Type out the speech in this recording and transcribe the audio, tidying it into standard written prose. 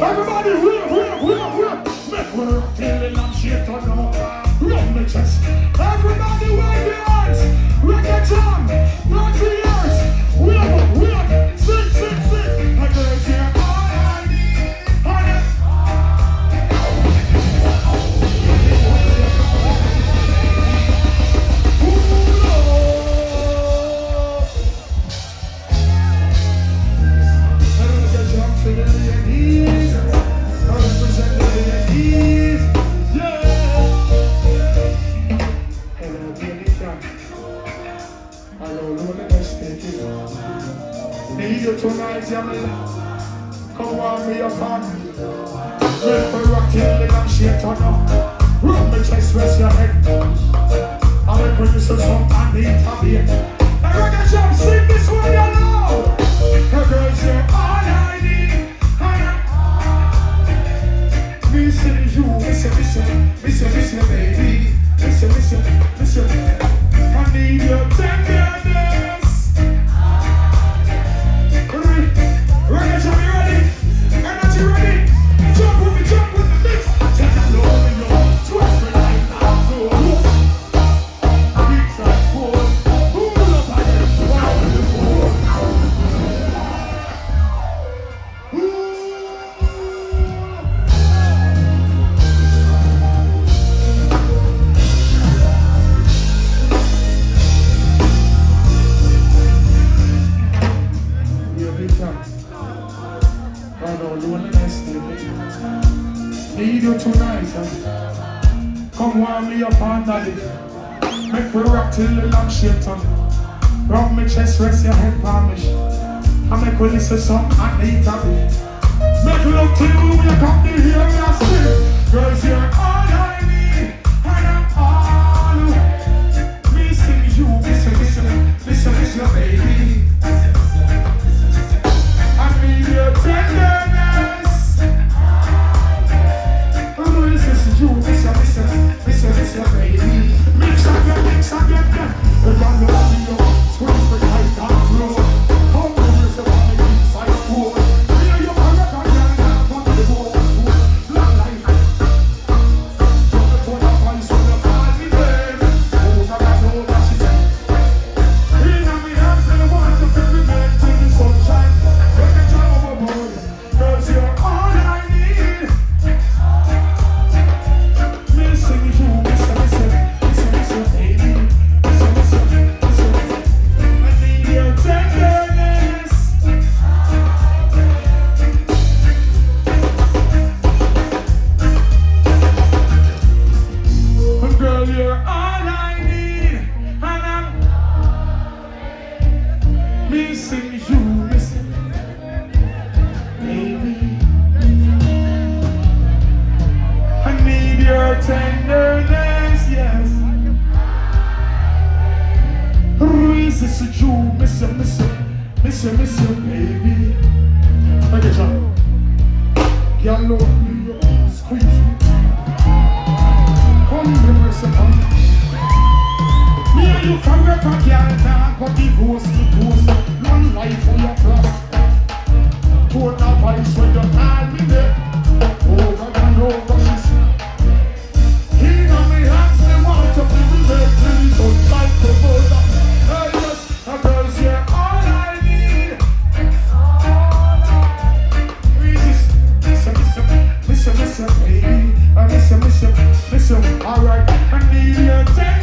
Everybody, make me rock till the lamp shake on now. Run me chest. Everybody, wave your hands. Reggae jam. 30 years. Wave, sing. I girls here, all I need. Need you tonight, yeah, man. Come on, me up on. Make me rock till the lamp shake on up. Rub me chest, rest your head. I make me listen some and need to be. Hey, reggae jam, sing this one, you know. Hey, girls, you're all I need. Me say you, miss you, baby. Miss you. I need your tenderness. Reggae jam, you ready? Energy ready? Jump with the mix. Take a load in your twist me like that. Beats and pose. Pull up and then wow with the pose. Need you tonight, come warm me up on daddy. Make me rock till the lamp shake on. Rub me chest, rest your head on me. I make me listen some and need to be. Make love to you when you come to hear me and sing. Girls, you're all I need, and I'm all. Me sing you, miss you, baby. I need your tenderness. Miss you, baby. Mix again. The gun will be your twins for tight and close. Come over to the inside school. Hear your American young from the boat. Long life. From the phone of voice when you call me babe. Over and over she said. In my hands and I want to feel me back to the sunshine. When the time overboard. Girls, you're all I need. Missing you. Tenderness, yes. This is you, miss you, baby. Okay, John. Girl, love me, squeeze me. Come here, Bersenbrück. Me and you can work a girl, now go divorce the toast. Long life for your class. Tone a voice when you call me there. Over and over, she said. Miss you, baby. I miss you. Alright, I need your attention.